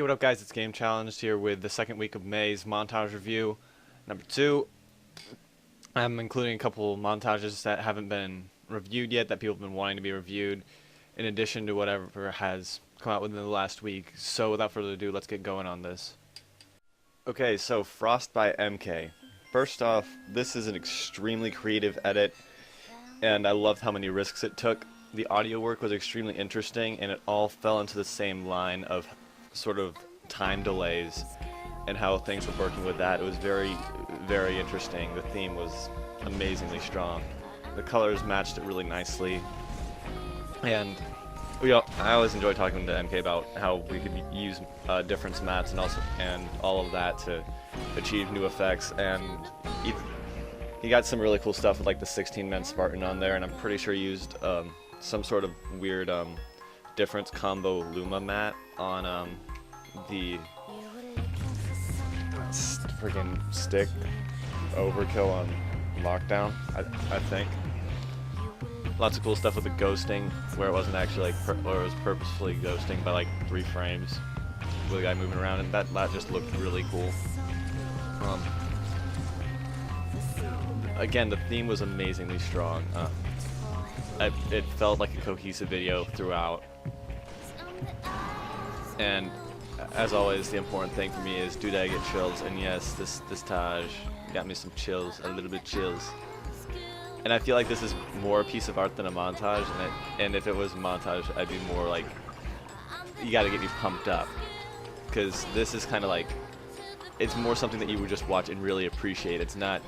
Yo, what up guys, it's Game Challenged here with the second week of May's montage review. Number 2, I'm including a couple montages that haven't been reviewed yet, that people have been wanting to be reviewed, in addition to whatever has come out within the last week. So without further ado, let's get going on this. Okay, so Frost by MK. First off, this is an extremely creative edit, and I loved how many risks it took. The audio work was extremely interesting, and it all fell into the same line of sort of time delays and how things were working with that. It was very, very interesting. The theme was amazingly strong. The colors matched it really nicely, and I always enjoy talking to MK about how we could use difference mats and all of that to achieve new effects. And he got some really cool stuff with like the 16-man Spartan on there, and I'm pretty sure he used some sort of weird difference combo Luma mat on the freaking stick overkill on Lockdown, I think. Lots of cool stuff with the ghosting, where it wasn't actually like, or it was purposefully ghosting by like 3 frames with the guy moving around, and that just looked really cool. Again, the theme was amazingly strong. It felt like a cohesive video throughout. And as always, the important thing for me is, do I get chills? And yes, this Taj got me some chills, a little bit chills. And I feel like this is more a piece of art than a montage, and if it was a montage, I'd be more like, you gotta get me pumped up. Because this is kind of like, it's more something that you would just watch and really appreciate. It's not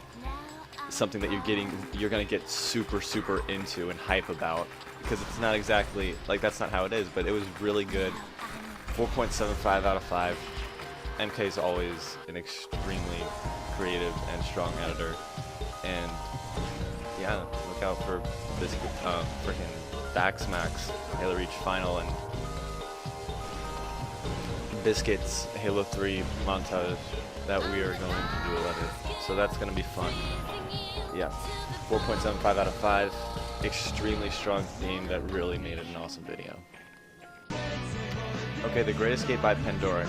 something that you're gonna get super into and hype about, because it's not exactly like, that's not how it is. But it was really good. 4.75 out of 5. MK is always an extremely creative and strong editor, and yeah, look out for this freaking Backsmacks Halo Reach Final and Biscuits Halo 3 montage that we are going to do with it. So that's going to be fun. Yeah, 4.75 out of 5. Extremely strong theme that really made it an awesome video. Okay, The Great Escape by Pandora.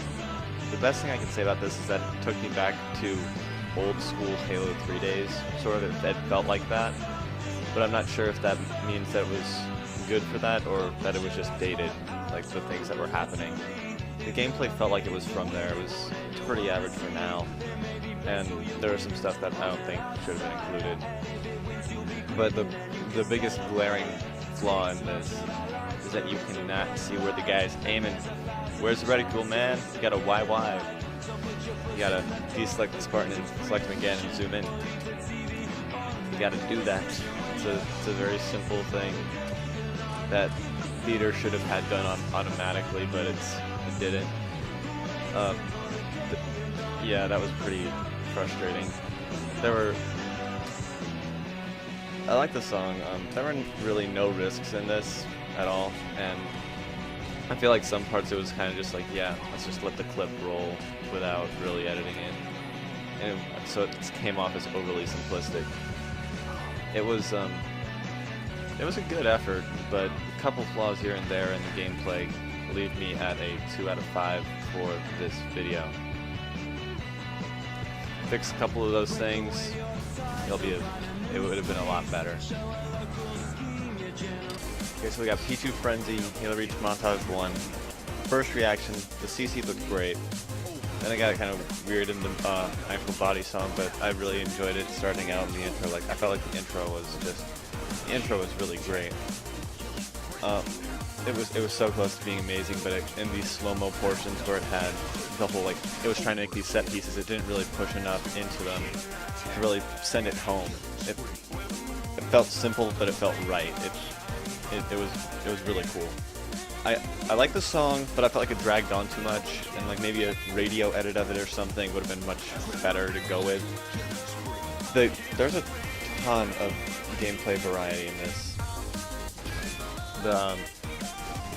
The best thing I can say about this is that it took me back to old school Halo 3 days, sort of. It felt like that, but I'm not sure if that means that it was good for that or that it was just dated, like the things that were happening. The gameplay felt like it was from there. It was pretty average for now, and there was some stuff that I don't think should have been included. But the biggest glaring flaw in this is that you cannot see where the guy is aiming. Where's the reticle, man? You gotta YY. You gotta deselect the Spartan and select him again and zoom in. You gotta do that. It's a very simple thing that theater should have had done automatically, but it didn't. Yeah, that was pretty frustrating. I like the song. There were really no risks in this at all, and I feel like some parts it was kind of just like, yeah, let's just let the clip roll without really editing it, and so it came off as overly simplistic. It was a good effort, but a couple flaws here and there in the gameplay leave me at a 2 out of 5 for this video. Fix a couple of those things, it would have been a lot better. Okay, so we got P2 Frenzy, Halo Reach Montage 1. First reaction, the CC looked great. Then I got kind of weird in the actual body song, but I really enjoyed it starting out in the intro. Like, I felt like the intro was really great. It was so close to being amazing, but in these slow-mo portions where it had the whole, like, it was trying to make these set pieces, it didn't really push enough into them to really send it home. It felt simple, but it felt right. It was really cool. I like the song, but I felt like it dragged on too much, and like maybe a radio edit of it or something would have been much better to go with. There's a ton of gameplay variety in this. The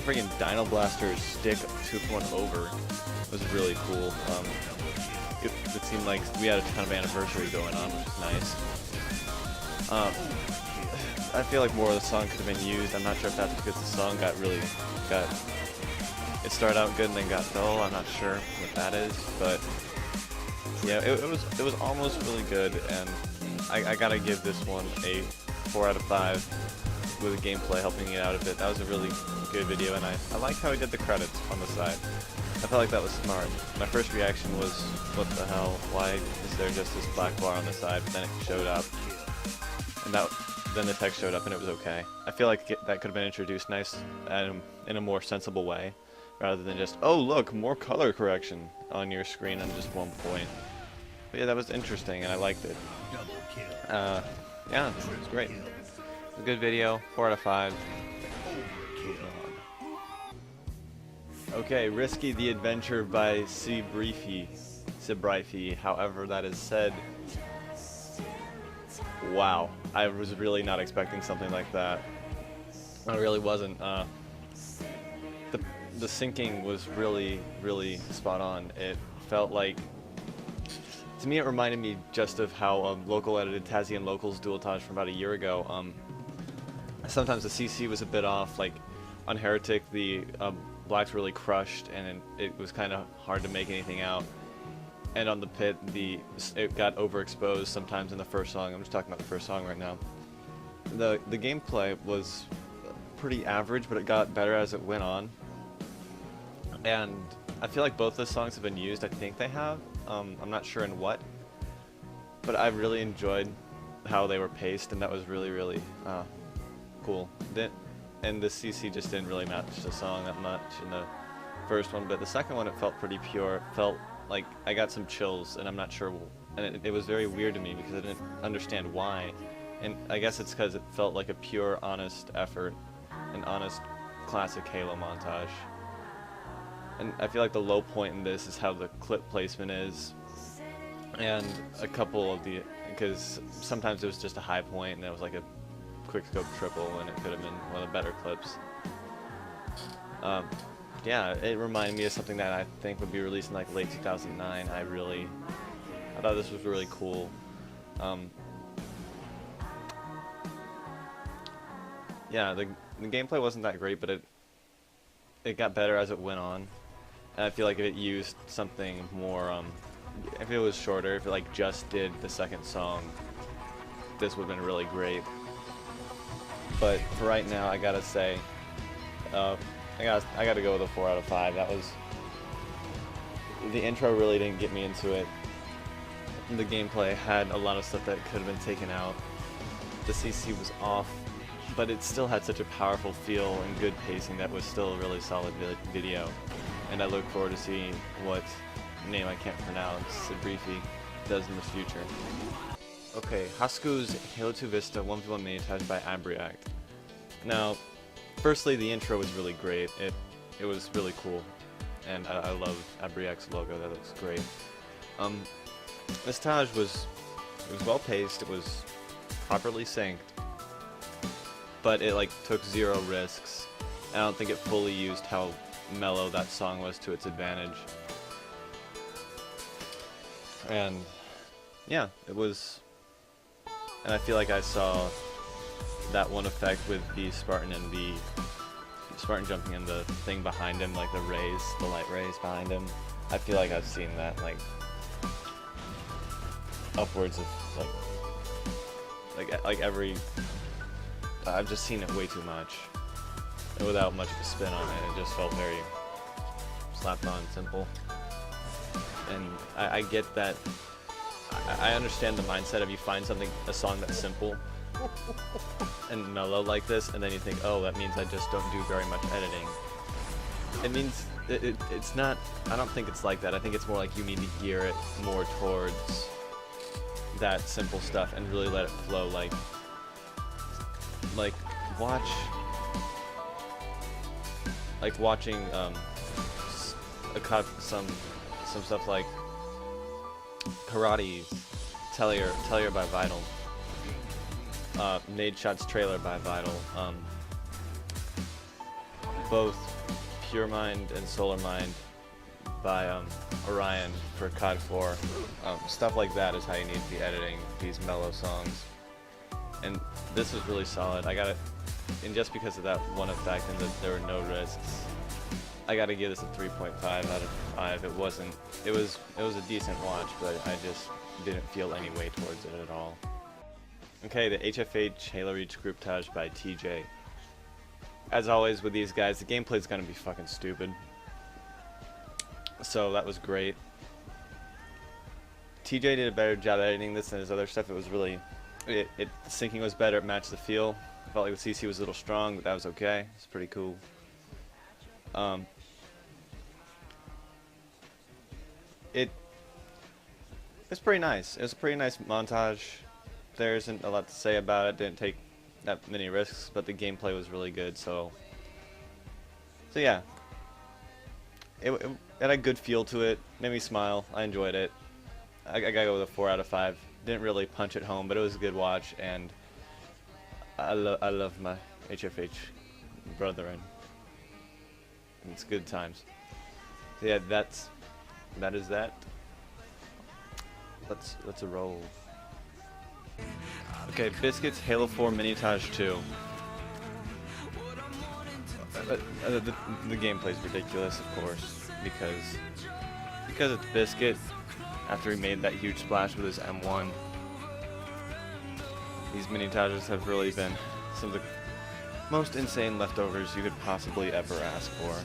friggin' Dino Blaster's stick took one over. It was really cool. It seemed like we had a ton of anniversary going on, which is nice. I feel like more of the song could have been used. I'm not sure if that's because the song it started out good and then got dull. I'm not sure what that is, but yeah, it was almost really good, and I gotta give this one a 4 out of 5 with the gameplay helping it out a bit. That was a really good video, and I liked how he did the credits on the side. I felt like that was smart. My first reaction was, what the hell, why is there just this black bar on the side? But then it showed up, and then the text showed up and it was okay. I feel like that could have been introduced nice and in a more sensible way, rather than just, oh look, more color correction on your screen on just one point. But yeah, that was interesting and I liked it. Yeah, it was great. It was a good video, 4 out of 5. Okay, Risky the Adventure by Cibrifi, however that is said. Wow, I was really not expecting something like that. I really wasn't. The syncing was really, really spot on. It felt like, to me it reminded me just of how Local edited Tazzy and Local's Dualtage from about a year ago. Sometimes the CC was a bit off, like on Heretic the blacks really crushed and it was kind of hard to make anything out. And on the Pit, it got overexposed sometimes in the first song. I'm just talking about the first song right now. The gameplay was pretty average, but it got better as it went on. And I feel like both the songs have been used. I think they have. I'm not sure in what. But I really enjoyed how they were paced, and that was really, really cool. And the CC just didn't really match the song that much in the first one, but the second one it felt pretty pure. It felt like I got some chills, and I'm not sure, and it was very weird to me because I didn't understand why. And I guess it's because it felt like a pure, honest effort, an honest, classic Halo montage. And I feel like the low point in this is how the clip placement is, and a couple of because sometimes it was just a high point and it was like a quick scope triple and it could have been one of the better clips. Yeah, it reminded me of something that I think would be released in like late 2009. I thought this was really cool. Yeah, the gameplay wasn't that great, but it got better as it went on. And I feel like if it used something more, if it was shorter, if it like just did the second song, this would have been really great. But for right now, I gotta say, I gotta go with a 4 out of 5. That was, the intro really didn't get me into it. The gameplay had a lot of stuff that could have been taken out. The CC was off, but it still had such a powerful feel and good pacing that was still a really solid video. And I look forward to seeing what name I can't pronounce, Cibrifi, does in the future. Okay, Hasku's Halo 2 Vista 1v1 Montage by Abriact. Now, firstly, the intro was really great. It was really cool, and I love Abriact's logo. That looks great. This Montage was well paced. It was properly synced, but it like took 0 risks. I don't think it fully used how mellow that song was to its advantage. And yeah, it was. And I feel like I saw that one effect with the Spartan and the Spartan jumping in the thing behind him, like the rays, the light rays behind him. I feel like I've seen that like upwards of like every. I've just seen it way too much, and without much of a spin on it. It just felt very slapped on, simple. And I get that. I understand the mindset of you find a song that's simple and mellow like this, and then you think, oh, that means I just don't do very much editing. It means it's not. I don't think it's like that. I think it's more like you need to gear it more towards that simple stuff and really let it flow. Like watching some stuff like Karate's Tellier by Vital, Nade Shot's Trailer by Vital, both Pure Mind and Solar Mind by Orion for COD 4. Stuff like that is how you need to be editing these mellow songs. And this was really solid. I got it, and just because of that one effect and that there were no risks, I gotta give this a 3.5 out of 5. It was a decent watch, but I just didn't feel any way towards it at all. Okay, the HFH Halo Reach Montage by TJ. As always with these guys, the gameplay's gonna be fucking stupid. So that was great. TJ did a better job editing this than his other stuff. It was really, the syncing was better. It matched the feel. I felt like the CC was a little strong, but that was okay. It's pretty cool. It's pretty nice. It was a pretty nice montage. There isn't a lot to say about it. Didn't take that many risks, but the gameplay was really good. So yeah, it had a good feel to it. Made me smile. I enjoyed it. I gotta go with a 4 out of 5. Didn't really punch it home, but it was a good watch, and I love my HFH brethren. It's good times. So yeah, that is that. Let's a roll. Okay, Biscuits Halo 4 Montage 2. The gameplay's ridiculous, of course, because it's Biscuit. After he made that huge splash with his M1, these mini-tages have really been some of the most insane leftovers you could possibly ever ask for.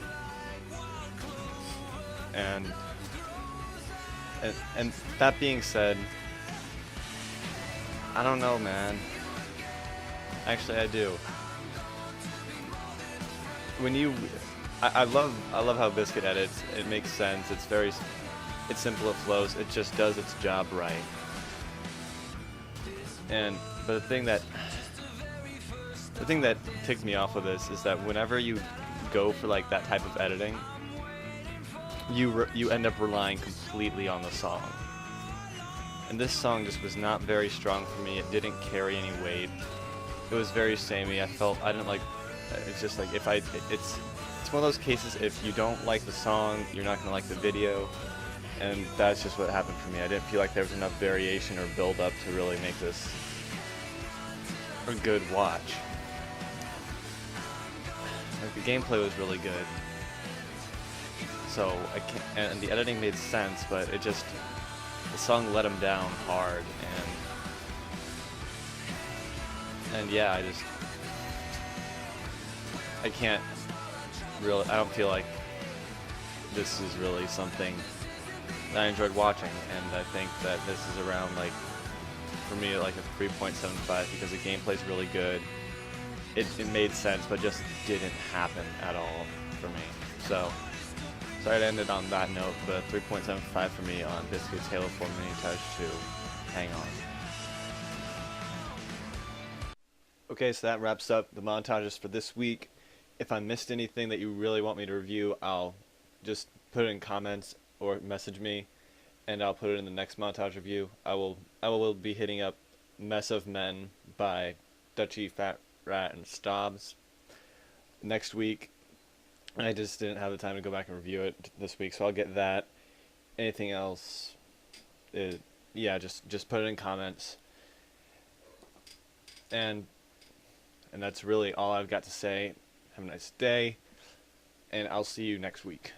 And that being said, I don't know, man. Actually, I do. I love how Biscuit edits. It makes sense. It's simple. It flows. It just does its job right. But the thing that ticked me off with this is that whenever you go for like that type of editing, you end up relying completely on the song. And this song just was not very strong for me. It didn't carry any weight. It was very samey. I didn't like. It's just like it's one of those cases. If you don't like the song, you're not gonna like the video. And that's just what happened for me. I didn't feel like there was enough variation or build up to really make this a good watch. Like, the gameplay was really good. So and the editing made sense, but the song let him down hard, and yeah, I can't really, I don't feel like this is really something that I enjoyed watching, and I think that this is around, like, for me, like a 3.75, because the gameplay's really good. It made sense, but just didn't happen at all for me. So sorry to end it on that note, but 3.75 for me on Biscuits Halo 4 Montage 2. Hang on. Okay, so that wraps up the montages for this week. If I missed anything that you really want me to review, I'll just put it in comments or message me, and I'll put it in the next montage review. I will be hitting up Mess of Men by Dutchy, Fat Rat, and Stobbs next week. I just didn't have the time to go back and review it this week, so I'll get that. Anything else, yeah, just put it in comments. And that's really all I've got to say. Have a nice day, and I'll see you next week.